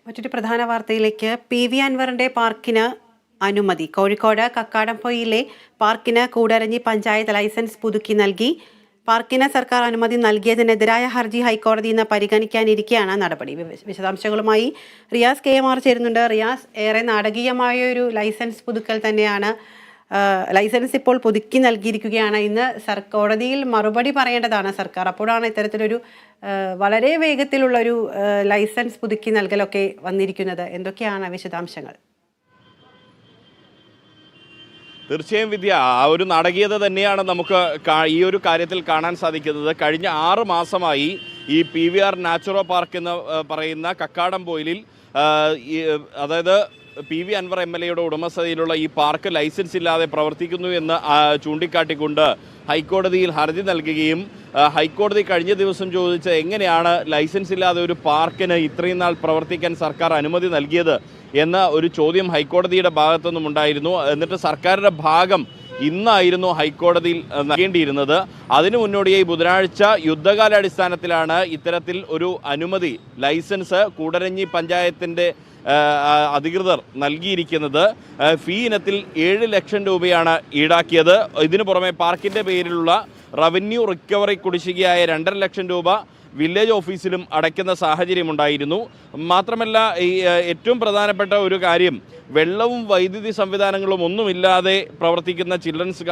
മറ്റൊരു പ്രധാന വാർത്തയിലേക്ക് പി.വി. അൻവറിന്റെ പാർക്കിന് അനുമതി. കോഴിക്കോട് കക്കാടംപൊയിലെ പാർക്കിന് കൂടരഞ്ഞി പഞ്ചായത്ത് ലൈസൻസ് പുതുക്കി നൽകി. പാർക്കിന് സർക്കാർ അനുമതി നൽകിയതിനെതിരായ ഹർജി ഹൈക്കോടതി ഇന്ന് പരിഗണിക്കാനിരിക്കെയാണ് നടപടി. വിശദാംശങ്ങളുമായി റിയാസ് KMR ചേരുന്നുണ്ട്. റിയാസ്, ഏറെ നാടകീയമായ ഒരു ലൈസൻസ് പുതുക്കൽ തന്നെയാണ്. ലൈസൻസ് ഇപ്പോൾ പുതുക്കി നൽകിയിരിക്കുകയാണ്. ഇന്ന് കോടതിയിൽ മറുപടി പറയേണ്ടതാണ് സർക്കാർ. അപ്പോഴാണ് ഇത്തരത്തിലൊരു വളരെ വേഗത്തിലുള്ളൊരു ലൈസൻസ് പുതുക്കി നൽകലൊക്കെ വന്നിരിക്കുന്നത്. എന്തൊക്കെയാണ് വിശദാംശങ്ങൾ? തീർച്ചയായും വിദ്യ, ആ ഒരു നാടകീയത തന്നെയാണ് നമുക്ക് ഈ ഒരു കാര്യത്തിൽ കാണാൻ സാധിക്കുന്നത്. കഴിഞ്ഞ 6 മാസമായി ഈ PVR നാച്ചുറോ പാർക്ക് എന്ന് പറയുന്ന കക്കാടംപൊയിലിൽ, അതായത് PV അൻവർ MLA ഉടമസ്ഥതയിലുള്ള ഈ പാർക്ക് ലൈസൻസ് ഇല്ലാതെ പ്രവർത്തിക്കുന്നു എന്ന് ചൂണ്ടിക്കാട്ടിക്കൊണ്ട് ഹൈക്കോടതിയിൽ ഹർജി നൽകുകയും ഹൈക്കോടതി കഴിഞ്ഞ ദിവസം ചോദിച്ച എങ്ങനെയാണ് ലൈസൻസ് ഇല്ലാതെ ഒരു പാർക്കിന് ഇത്രയും നാൾ പ്രവർത്തിക്കാൻ സർക്കാർ അനുമതി നൽകിയത് എന്ന ഒരു ചോദ്യം ഹൈക്കോടതിയുടെ ഭാഗത്തുനിന്നും ഉണ്ടായിരുന്നു. എന്നിട്ട് സർക്കാരിൻ്റെ ഭാഗം ഇന്നായിരുന്നു ഹൈക്കോടതിയിൽ നൽകേണ്ടിയിരുന്നത്. അതിനു മുന്നോടിയായി ബുധനാഴ്ച യുദ്ധകാലാടിസ്ഥാനത്തിലാണ് ഇത്തരത്തിൽ ഒരു അനുമതി, ലൈസൻസ് കൂടരഞ്ഞി പഞ്ചായത്തിൻ്റെ അധികൃതർ നൽകിയിരിക്കുന്നത്. ഫീ ഇനത്തിൽ 7 ലക്ഷം രൂപയാണ് ഈടാക്കിയത്. ഇതിനു പുറമെ പാർക്കിൻ്റെ പേരിലുള്ള റവന്യൂ റിക്കവറി കുടിശ്ശികയായ 2.5 ലക്ഷം രൂപ വില്ലേജ് ഓഫീസിലും അടയ്ക്കുന്ന സാഹചര്യമുണ്ടായിരുന്നു. മാത്രമല്ല, ഈ ഏറ്റവും പ്രധാനപ്പെട്ട ഒരു കാര്യം, വെള്ളവും വൈദ്യുതി സംവിധാനങ്ങളും ഒന്നുമില്ലാതെ പ്രവർത്തിക്കുന്ന ചിൽഡ്രൻസ്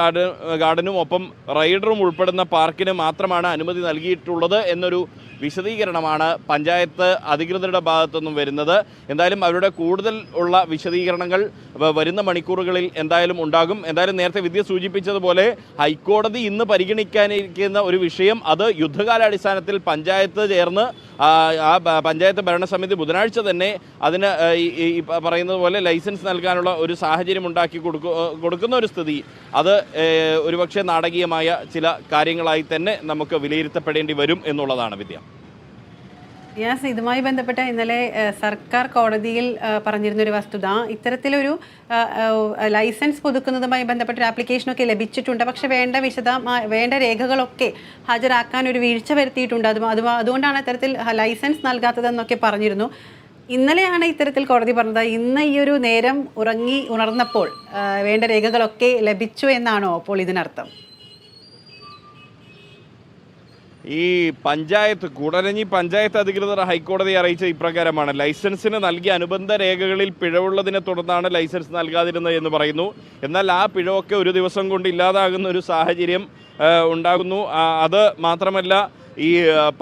ഗാർഡനും ഒപ്പം റൈഡറും ഉൾപ്പെടുന്ന പാർക്കിന് മാത്രമാണ് അനുമതി നൽകിയിട്ടുള്ളത് എന്നൊരു വിശദീകരണമാണ് പഞ്ചായത്ത് അധികൃതരുടെ ഭാഗത്തുനിന്നും വരുന്നത്. എന്തായാലും അവരുടെ കൂടുതൽ ഉള്ള വിശദീകരണങ്ങൾ വരുന്ന മണിക്കൂറുകളിൽ എന്തായാലും ഉണ്ടാകും. എന്തായാലും നേരത്തെ വിദ്യ സൂചിപ്പിച്ചതുപോലെ ഹൈക്കോടതി ഇന്ന് പരിഗണിക്കാനിരിക്കുന്ന ഒരു വിഷയം, അത് യുദ്ധകാലാടിസ്ഥാനത്തിൽ പഞ്ചായത്ത് ചേർന്ന് ആ പഞ്ചായത്ത് ഭരണസമിതി ബുധനാഴ്ച തന്നെ അതിന് ഈ പറയുന്നത് പോലെ ലൈസൻസ് നൽകാനുള്ള ഒരു സാഹചര്യം ഉണ്ടാക്കി കൊടുക്കുന്ന ഒരു സ്ഥിതി, അത് ഒരുപക്ഷെ നാടകീയമായ ചില കാര്യങ്ങളായി തന്നെ നമുക്ക് വിലയിരുത്തപ്പെടേണ്ടി വരും എന്നുള്ളതാണ് വിദ്യ. യെസ്, ഇതുമായി ബന്ധപ്പെട്ട ഇന്നലെ സർക്കാർ കോടതിയിൽ പറഞ്ഞിരുന്നൊരു വസ്തുത, ഇത്തരത്തിലൊരു ലൈസൻസ് പുതുക്കുന്നതുമായി ബന്ധപ്പെട്ട ഒരു ആപ്ലിക്കേഷനൊക്കെ ലഭിച്ചിട്ടുണ്ട്. പക്ഷെ വേണ്ട രേഖകളൊക്കെ ഹാജരാക്കാൻ ഒരു വീഴ്ച വരുത്തിയിട്ടുണ്ട്. അതുകൊണ്ടാണ് ഇത്തരത്തിൽ ലൈസൻസ് നൽകാത്തതെന്നൊക്കെ പറഞ്ഞിരുന്നു. ഇന്നലെയാണ് ഇത്തരത്തിൽ കോടതി പറഞ്ഞത്. ഇന്ന് ഈ ഒരു നേരം ഉണർന്നപ്പോൾ വേണ്ട രേഖകളൊക്കെ ലഭിച്ചു എന്നാണോ അപ്പോൾ ഇതിനർത്ഥം? ഈ കൂടരഞ്ഞി പഞ്ചായത്ത് അധികൃതർ ഹൈക്കോടതിയെ അറിയിച്ച ഇപ്രകാരമാണ്. ലൈസൻസിന് നൽകിയ അനുബന്ധ രേഖകളിൽ പിഴവുള്ളതിനെ തുടർന്നാണ് ലൈസൻസ് നൽകാതിരുന്നത് എന്ന് പറയുന്നു. എന്നാൽ ആ പിഴവൊക്കെ ഒരു ദിവസം കൊണ്ട് ഇല്ലാതാകുന്ന ഒരു സാഹചര്യം ഉണ്ടാകുന്നു. അത് മാത്രമല്ല, ഈ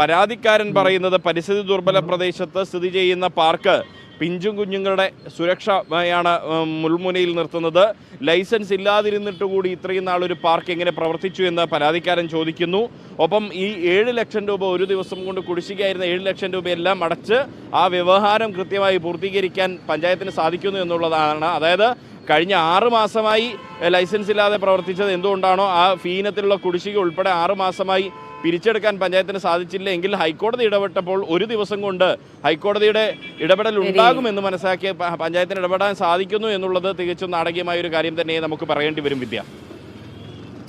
പരാതിക്കാരൻ പറയുന്നത് പരിസ്ഥിതി ദുർബല പ്രദേശത്ത് സ്ഥിതി ചെയ്യുന്ന പാർക്ക് പിഞ്ചും കുഞ്ഞുങ്ങളുടെ സുരക്ഷയാണ് മുൾമുനയിൽ നിർത്തുന്നത്. ലൈസൻസ് ഇല്ലാതിരുന്നിട്ട് കൂടി ഇത്രയും നാളൊരു പാർക്ക് എങ്ങനെ പ്രവർത്തിച്ചു എന്ന് പരാതിക്കാരൻ ചോദിക്കുന്നു. ഒപ്പം ഈ 7 ലക്ഷം രൂപ ഒരു ദിവസം കൊണ്ട് കുടിശ്ശികയായിരുന്ന 7 ലക്ഷം രൂപയെല്ലാം അടച്ച് ആ വ്യവഹാരം കൃത്യമായി പൂർത്തീകരിക്കാൻ പഞ്ചായത്തിന് സാധിക്കുന്നു എന്നുള്ളതാണ്. അതായത് കഴിഞ്ഞ 6 മാസമായി ലൈസൻസ് ഇല്ലാതെ പ്രവർത്തിച്ചത് എന്തുകൊണ്ടാണോ ആ ഫീ ഇനത്തിലുള്ള കുടിശ്ശിക ഉൾപ്പെടെ 6 മാസമായി പിരിച്ചെടുക്കാൻ പഞ്ചായത്തിന് സാധിച്ചില്ല എങ്കിൽ ഹൈക്കോടതി ഇടപെട്ടപ്പോൾ ഒരു ദിവസം കൊണ്ട് ഹൈക്കോടതിയുടെ ഇടപെടൽ ഉണ്ടാകുമെന്ന് മനസ്സിലാക്കി പഞ്ചായത്തിന് ഇടപെടാൻ സാധിക്കുന്നു എന്നുള്ളത് തികച്ചും നാടകീയമായ ഒരു കാര്യം തന്നെ നമുക്ക് പറയേണ്ടി വരും വിദ്യ.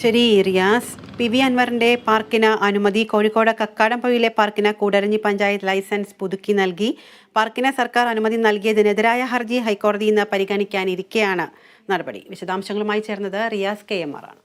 ശരി റിയാസ്, പി.വി. അൻവറിന്റെ പാർക്കിന് അനുമതി. കോഴിക്കോട് കക്കാടംപൊയിലെ പാർക്കിന് കൂടരഞ്ഞി പഞ്ചായത്ത് ലൈസൻസ് പുതുക്കി നൽകി. പാർക്കിന് സർക്കാർ അനുമതി നൽകിയതിനെതിരായ ഹർജി ഹൈക്കോടതി ഇന്ന് പരിഗണിക്കാനിരിക്കെയാണ് നടപടി. വിശദാംശങ്ങളുമായി ചേർന്നത് റിയാസ് KMR ആണ്.